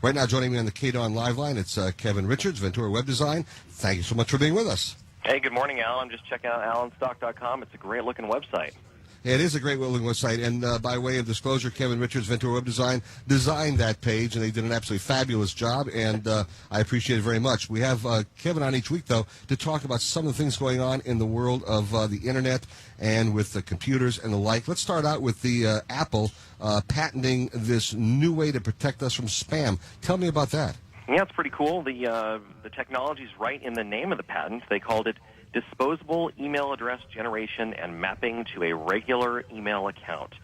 Right now, joining me on the KDON Live line, it's Kevin Richards, Ventura Web Design. Thank you so much for being with us. Hey, good morning, Al. I'm just checking out alanstock.com. It's a great-looking website. It is a great looking website, and by way of disclosure, Kevin Richards, Ventura Web Design, designed that page, and they did an absolutely fabulous job, and I appreciate it very much. We have Kevin on each week, though, to talk about some of the things going on in the world of the Internet and with the computers and the like. Let's start out with the Apple patenting this new way to protect us from spam. Tell me about that. Yeah, it's pretty cool. The technology's right in the name of the patent. They called it disposable email address generation and mapping to a regular email account.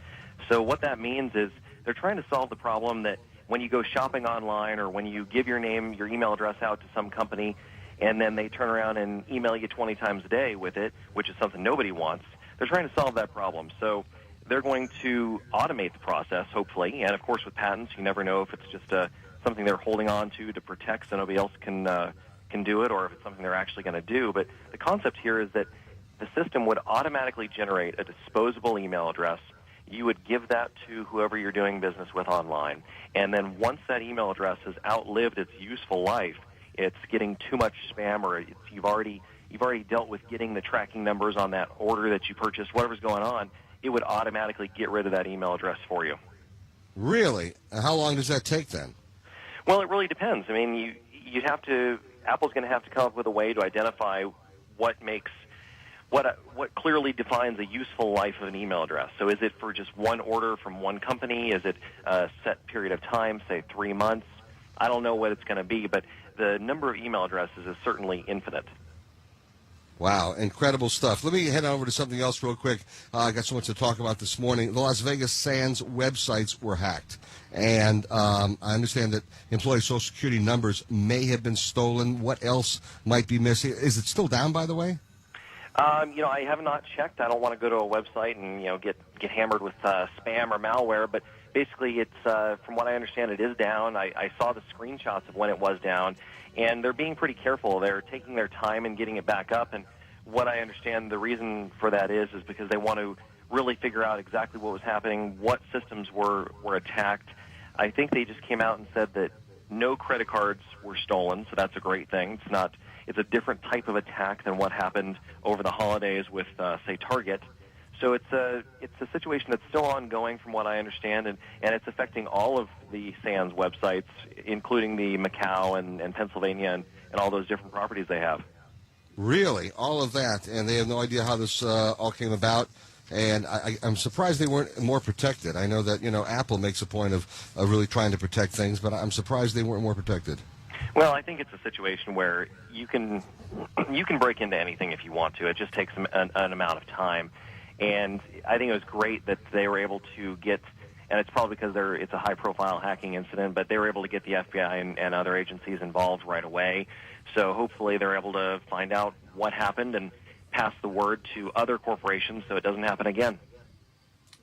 So what that means is they're trying to solve the problem that when you go shopping online or when you give your name, your email address out to some company, and then they turn around and email you 20 times a day with it, which is something nobody wants, they're trying to solve that problem. So they're going to automate the process, hopefully. And, of course, with patents, you never know if it's just something they're holding on to protect so nobody else can do it, or if it's something they're actually going to do. But the concept here is that the system would automatically generate a disposable email address. You would give that to whoever you're doing business with online. And then once that email address has outlived its useful life, it's getting too much spam, or you've already dealt with getting the tracking numbers on that order that you purchased, whatever's going on, it would automatically get rid of that email address for you. Really? How long does that take then? Well, it really depends. I mean, Apple's going to have to come up with a way to identify what clearly defines a useful life of an email address. So is it for just one order from one company? Is it a set period of time, say 3 months? I don't know what it's going to be, but the number of email addresses is certainly infinite. Wow, incredible stuff. Let me head over to something else real quick. I got so much to talk about this morning. The Las Vegas Sands websites were hacked, and I understand that employee Social Security numbers may have been stolen. What else might be missing? Is it still down, by the way? I have not checked. I don't want to go to a website and get hammered with spam or malware, but basically it's from what I understand, it is down. I saw the screenshots of when it was down, and they're being pretty careful. They're taking their time in getting it back up, and what I understand the reason for that is because they want to really figure out exactly what was happening, what systems were attacked. I think they just came out and said that no credit cards were stolen, so that's a great thing. It's a different type of attack than what happened over the holidays with, say, Target. So it's a situation that's still ongoing from what I understand, and it's affecting all of the Sands websites, including the Macau and Pennsylvania and all those different properties they have. Really? All of that, and they have no idea how this all came about, and I'm surprised they weren't more protected. I know that, Apple makes a point of really trying to protect things, but I'm surprised they weren't more protected. Well, I think it's a situation where you can break into anything if you want to. It just takes an amount of time. And I think it was great that they were able to get, and it's probably because it's a high-profile hacking incident, but they were able to get the FBI and other agencies involved right away. So hopefully they're able to find out what happened and pass the word to other corporations so it doesn't happen again.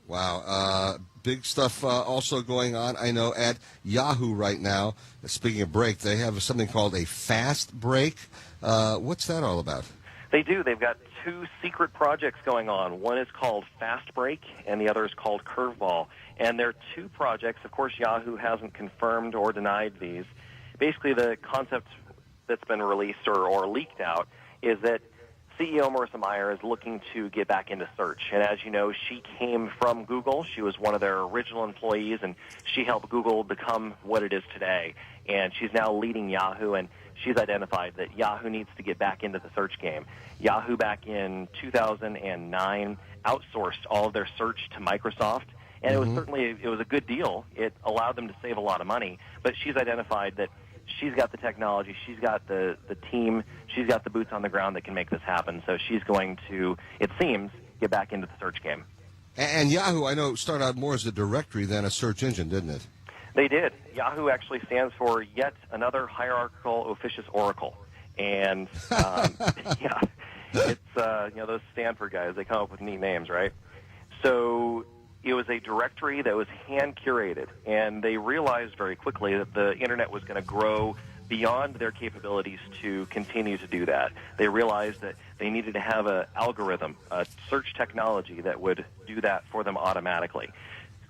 Wow. Big stuff also going on, I know, at Yahoo right now. Speaking of break, they have something called a fast break. What's that all about? They do. They've got two secret projects going on. One is called Fast Break, and the other is called Curveball. And they're two projects. Of course, Yahoo hasn't confirmed or denied these. Basically, the concept that's been released or leaked out is that CEO Marissa Mayer is looking to get back into search. And as you know, she came from Google. She was one of their original employees, and she helped Google become what it is today. And she's now leading Yahoo, and she's identified that Yahoo needs to get back into the search game. Yahoo back in 2009 outsourced all of their search to Microsoft, and it was a good deal. It allowed them to save a lot of money, but she's identified that she's got the technology, she's got the team, she's got the boots on the ground that can make this happen. So she's going to, it seems, get back into the search game. And Yahoo, I know, started out more as a directory than a search engine, didn't it? They did. Yahoo actually stands for yet another hierarchical officious oracle. And, yeah, it's, those Stanford guys, they come up with neat names, right? So it was a directory that was hand-curated, and they realized very quickly that the Internet was going to grow beyond their capabilities to continue to do that. They realized that they needed to have an algorithm, a search technology that would do that for them automatically.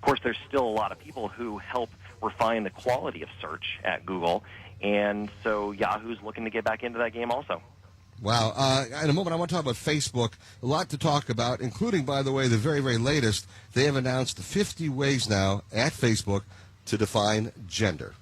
Of course, there's still a lot of people who help refine the quality of search at Google. And so Yahoo's looking to get back into that game also. Wow. In a moment, I want to talk about Facebook. A lot to talk about, including, by the way, the very, very latest. They have announced 50 ways now at Facebook to define gender.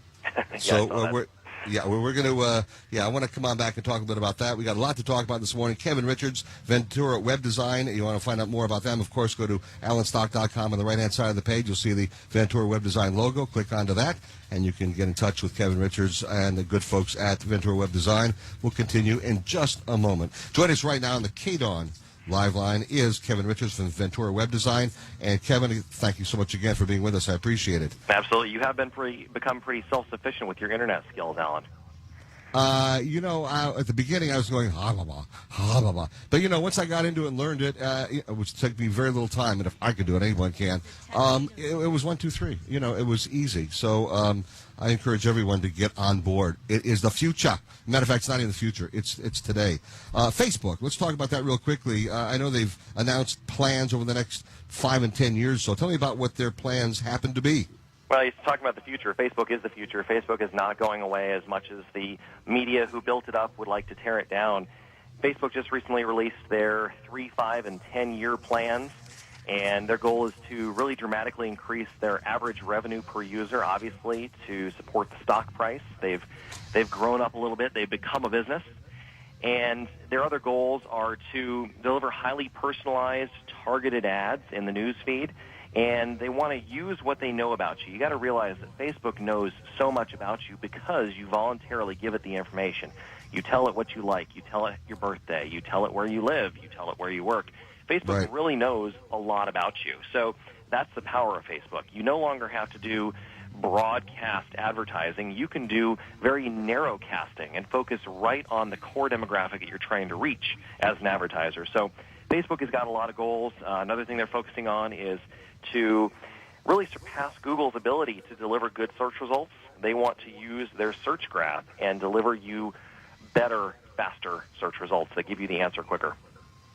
So we're going to, I want to come on back and talk a bit about that. We got a lot to talk about this morning. Kevin Richards, Ventura Web Design. You want to find out more about them, of course, go to alanstock.com. On the right-hand side of the page, you'll see the Ventura Web Design logo. Click onto that, and you can get in touch with Kevin Richards and the good folks at Ventura Web Design. We'll continue in just a moment. Join us right now on the KDON live line is Kevin Richards from Ventura Web Design. And Kevin, thank you so much again for being with us. I appreciate it. Absolutely. You have become pretty self-sufficient with your internet skills, Alan. At the beginning I was going, ha, blah, blah, ha, blah, blah. But, once I got into it and learned it, which took me very little time, and if I could do it, anyone can, it was 1, 2, 3. It was easy. So I encourage everyone to get on board. It is the future. Matter of fact, it's not even the future. It's today. Facebook, let's talk about that real quickly. I know they've announced plans over the next 5 and 10 years, so tell me about what their plans happen to be. Well, he's talking about the future. Facebook is the future. Facebook is not going away as much as the media who built it up would like to tear it down. Facebook just recently released their 3, 5, and 10-year plans, and their goal is to really dramatically increase their average revenue per user, obviously, to support the stock price. They've grown up a little bit. They've become a business. And their other goals are to deliver highly personalized, targeted ads in the news feed. And they want to use what they know about you. You got to realize that Facebook knows so much about you because you voluntarily give it the information. You tell it what you like. You tell it your birthday. You tell it where you live. You tell it where you work. Facebook really knows a lot about you. So that's the power of Facebook. You no longer have to do broadcast advertising. You can do very narrow casting and focus right on the core demographic that you're trying to reach as an advertiser. So Facebook has got a lot of goals. Another thing they're focusing on is to really surpass Google's ability to deliver good search results. They want to use their search graph and deliver you better, faster search results that give you the answer quicker.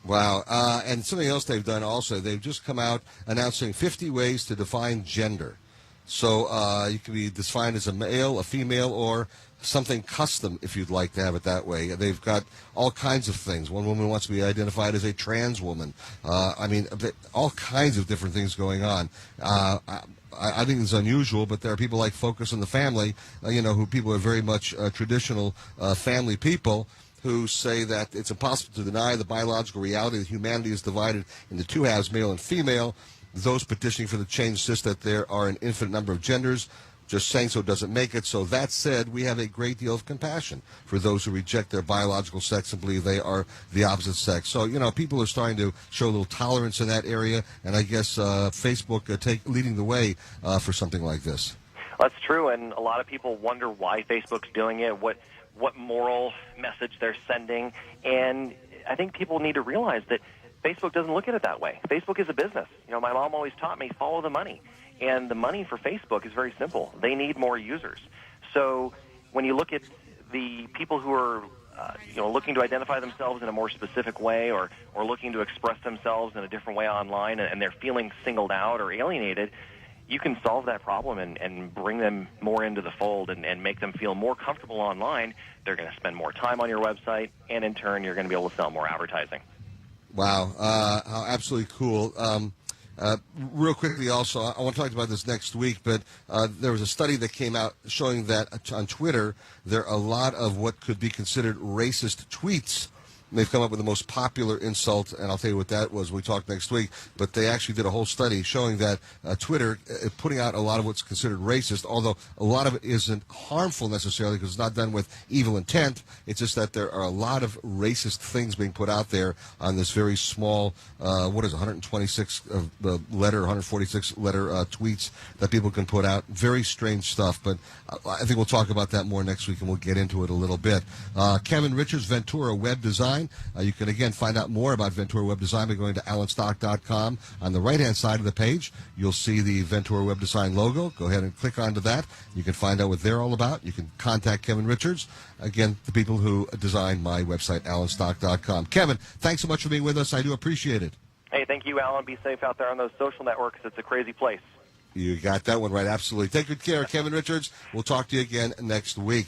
Wow. And something else they've done also, they've just come out announcing 50 ways to define gender. So you can be defined as a male, a female, or something custom if you'd like to have it that way. They've got all kinds of things. One woman wants to be identified as a trans woman. All kinds of different things going on. I think it's unusual, but there are people like Focus on the Family, who people are very much traditional family people, who say that it's impossible to deny the biological reality that humanity is divided into two halves, male and female. Those petitioning for the change insist that there are an infinite number of genders. Just saying so doesn't make it. So that said, we have a great deal of compassion for those who reject their biological sex and believe they are the opposite sex. So, people are starting to show a little tolerance in that area, and I guess Facebook leading the way for something like this. That's true, and a lot of people wonder why Facebook's doing it, what moral message they're sending, and I think people need to realize that Facebook doesn't look at it that way. Facebook is a business. My mom always taught me, follow the money. And the money for Facebook is very simple. They need more users. So when you look at the people who are looking to identify themselves in a more specific way or looking to express themselves in a different way online and they're feeling singled out or alienated, you can solve that problem and bring them more into the fold and make them feel more comfortable online. They're going to spend more time on your website, and in turn, you're going to be able to sell more advertising. Wow. Absolutely cool. Real quickly also, I want to talk about this next week, but there was a study that came out showing that on Twitter there are a lot of what could be considered racist tweets. They've come up with the most popular insult, and I'll tell you what that was when we talk next week, but they actually did a whole study showing that Twitter putting out a lot of what's considered racist, although a lot of it isn't harmful necessarily because it's not done with evil intent. It's just that there are a lot of racist things being put out there on this very small, 126 letter, 146 letter tweets that people can put out. Very strange stuff, but I think we'll talk about that more next week, and we'll get into it a little bit. Kevin Richards, Ventura Web Design. You can, again, find out more about Ventura Web Design by going to alanstock.com. On the right-hand side of the page, you'll see the Ventura Web Design logo. Go ahead and click onto that. You can find out what they're all about. You can contact Kevin Richards, again, the people who designed my website, alanstock.com. Kevin, thanks so much for being with us. I do appreciate it. Hey, thank you, Alan. Be safe out there on those social networks. It's a crazy place. You got that one right, absolutely. Take good care, Kevin Richards. We'll talk to you again next week.